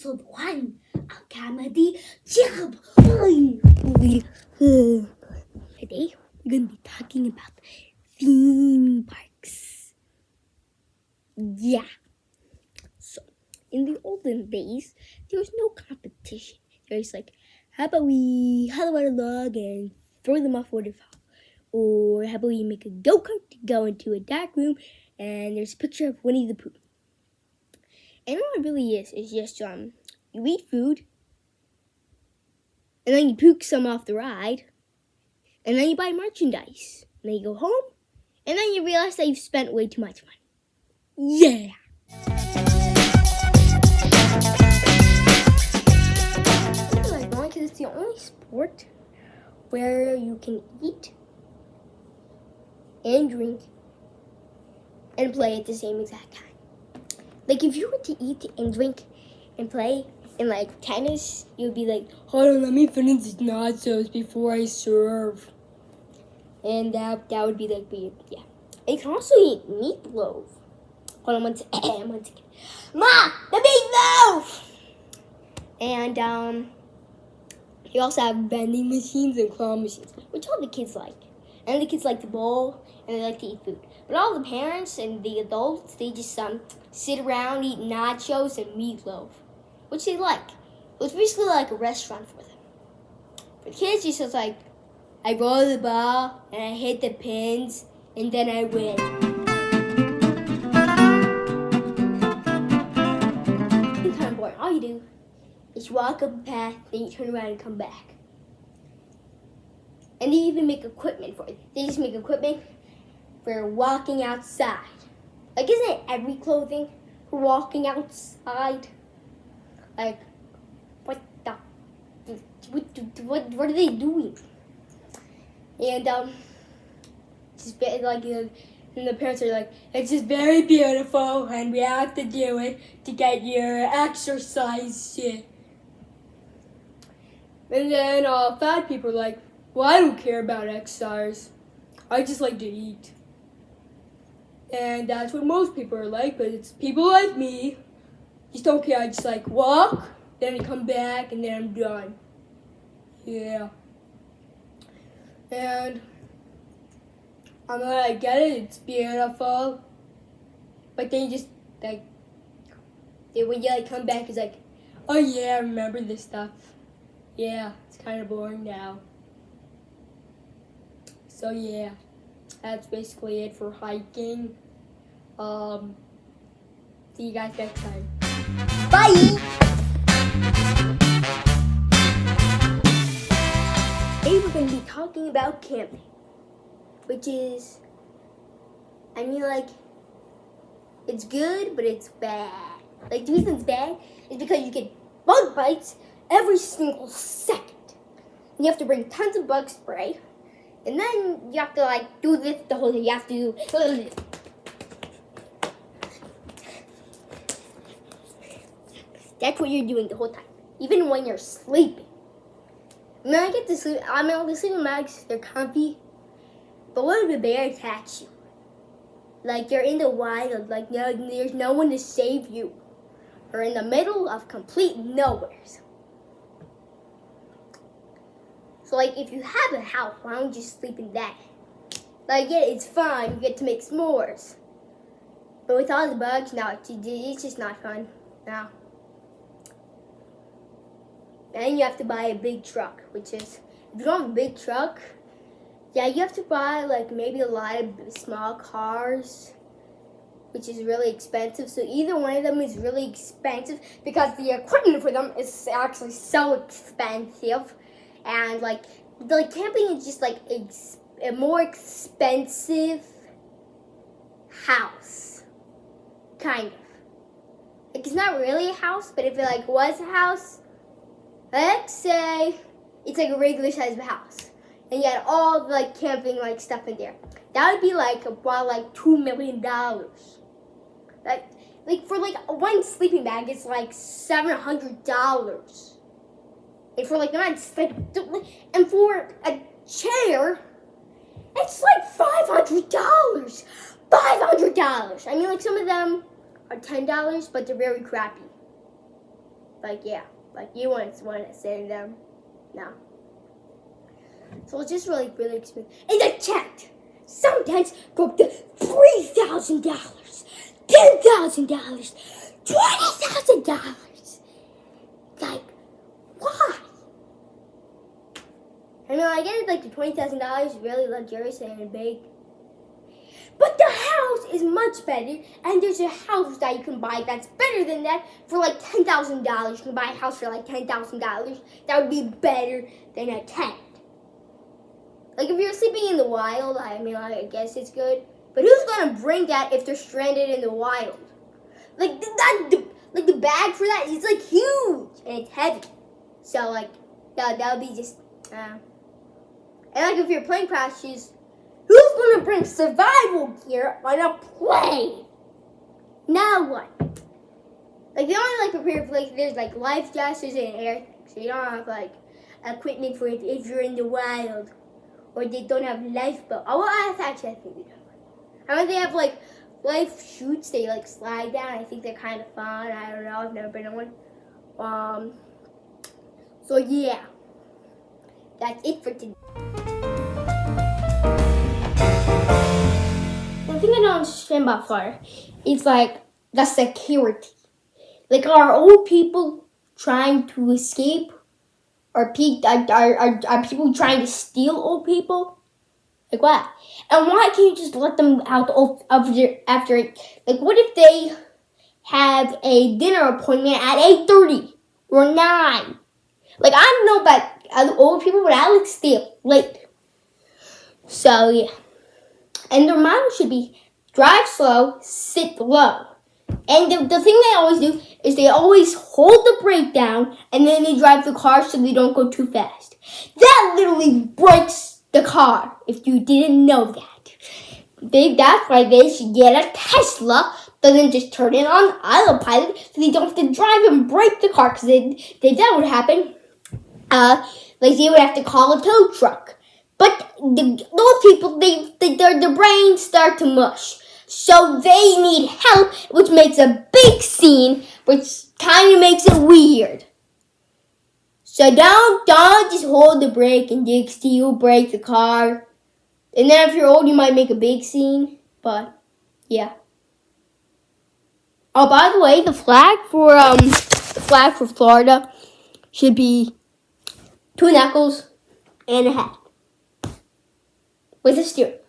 episode 1 of Comedy JEB. Today, we're going to be talking about theme parks. Yeah. So, in the olden days, there was no competition. There was like, how about we hollow out a log and throw them off waterfall? Or how about we make a go-kart to go into a dark room and there's a picture of Winnie the Pooh. And all it really is just you eat food, and then you puke some off the ride, and then you buy merchandise, and then you go home, and then you realize that you've spent way too much money. Yeah! I like going because it's the only sport where you can eat and drink and play at the same exact time. Like, if you were to eat and drink and play in, like, tennis, you'd be like, hold on, let me finish these nachos before I serve. And that would be, like, weird, yeah. And you can also eat meatloaf. Hold on one second. Ma, the meatloaf! And, you also have vending machines and claw machines, which all the kids like. And the kids like to bowl, and they like to eat food. But all the parents and the adults, they just sit around, eat nachos and meatloaf, which they like. It's basically like a restaurant for them. For kids, it's just like, I roll the ball, and I hit the pins, and then I win. It's kind of boring. All you do is walk up a path, then you turn around and come back. And they even make equipment for it. They just make equipment for walking outside. Like, isn't it every clothing for walking outside? Like, what are they doing? And, just like, and the parents are like, it's just very beautiful, and we have to do it to get your exercise in. And then, fat people are like, well, I don't care about exercise. I just like to eat. And that's what most people are like, but it's people like me. Just don't care. I just like walk, then I come back, and then I'm done. Yeah. And I'm like, I get it, it's beautiful. But then you just, like, when you, like, come back, it's like, oh yeah, I remember this stuff. Yeah, it's kind of boring now. So yeah, that's basically it for hiking. See you guys next time. Bye! Today we're going to be talking about camping. Which is, I mean, like, it's good, but it's bad. Like, the reason it's bad is because you get bug bites every single second. And you have to bring tons of bug spray. And then you have to, like, do this the whole day. You have to do... That's what you're doing the whole time. Even when you're sleeping. And then I get to sleep. I mean, the sleeping bags, they're comfy. But what if a bear attacks you? Like, you're in the wild. Like, there's no one to save you. You're in the middle of complete nowhere. So, like, if you have a house, why don't you sleep in that? Like, yeah, it's fun. You get to make s'mores. But with all the bugs, no, it's just not fun. No. And you have to buy a big truck, which is, if you don't have a big truck, yeah, you have to buy, like, maybe a lot of small cars, which is really expensive. So either one of them is really expensive because the equipment for them is actually so expensive. And, like camping is just, like, a more expensive house. Kind of. Like, it's not really a house, but if it, like, was a house, let's say it's, like, a regular size of a house. And you had all the, like, camping, like, stuff in there. That would be, like, about, like, $2 million. Like, for, like, one sleeping bag, it's, like, $700. And for, like, and for a chair, it's like $500. $500. I mean, like, some of them are $10, but they're very crappy. Like, yeah. Like, you wouldn't want to sit in them. No. So it's just really, really expensive. And the tent sometimes go up to $3,000, $10,000, $20,000. Like, why? I mean, I get it, like the $20,000 is really luxurious and big. But the house is much better, and there's a house that you can buy that's better than that for like $10,000. You can buy a house for like $10,000. That would be better than a tent. Like if you're sleeping in the wild, I mean, I guess it's good. But who's gonna bring that if they're stranded in the wild? Like the bag for that is like huge and it's heavy. So like that would be just. And like if your plane crashes, who's gonna bring survival gear on a plane? Now what? Like they only like prepare for like there's like life jackets and air things, so you don't have like equipment for if you're in the wild, or they don't have lifeboat. Oh, well, I think they do. I mean they have like life chutes they like slide down. I think they're kind of fun. I don't know. I've never been on one. So yeah, that's it for today. The thing I don't understand about Florida is like the security. Like, are old people trying to escape? Are people trying to steal old people? Like what? And why can't you just let them out after? Like, what if they have a dinner appointment at 8:30 or 9? Like, I don't know about old people, but I like to stay up late. So yeah. And their motto should be drive slow, sit low. And the thing they always do is they always hold the brake down and then they drive the car so they don't go too fast. That literally breaks the car, if you didn't know that. That's why they should get a Tesla, doesn't just turn it on autopilot so they don't have to drive and break the car. Because if that would happen, like they would have to call a tow truck. But those people, their brains start to mush. So they need help, which makes a big scene, which kind of makes it weird. So don't just hold the brake and dig steel, break the car. And then if you're old, you might make a big scene. But, yeah. Oh, by the way, the flag for Florida should be 2 knuckles and a hat with a steering.